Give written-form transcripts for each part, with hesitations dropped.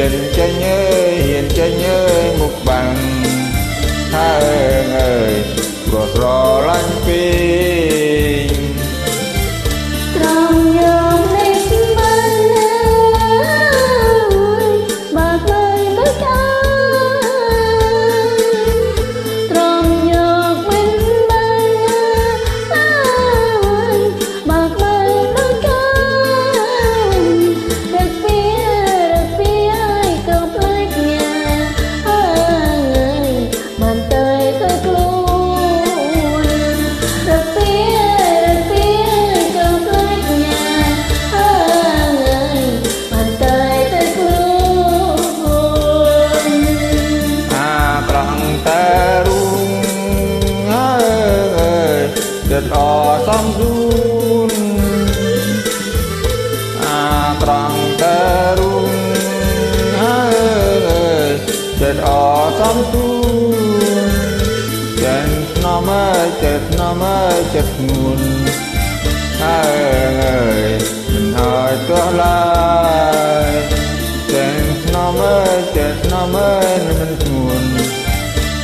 hiền tranh ơi mục bằng tha ơi ruột rò lanh pin trong nhung lịch bên bạc ơi có cha trong nhung bên bạc ơi có cha được phía ai cầu tới nhà ơi bàn tay tôi luôn được phía cầu tới nhà ơi bàn tay tôi luôn trăng ta rung ơi đợt o xóm run trăng ta rung ơi đợt o xóm run chết nó mới chết nguồn ơi mình hỏi có lại chết nó mới mình nguồn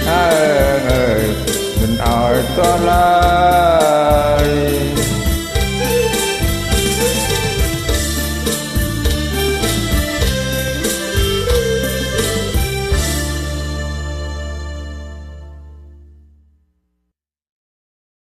ơi mình hỏi có lại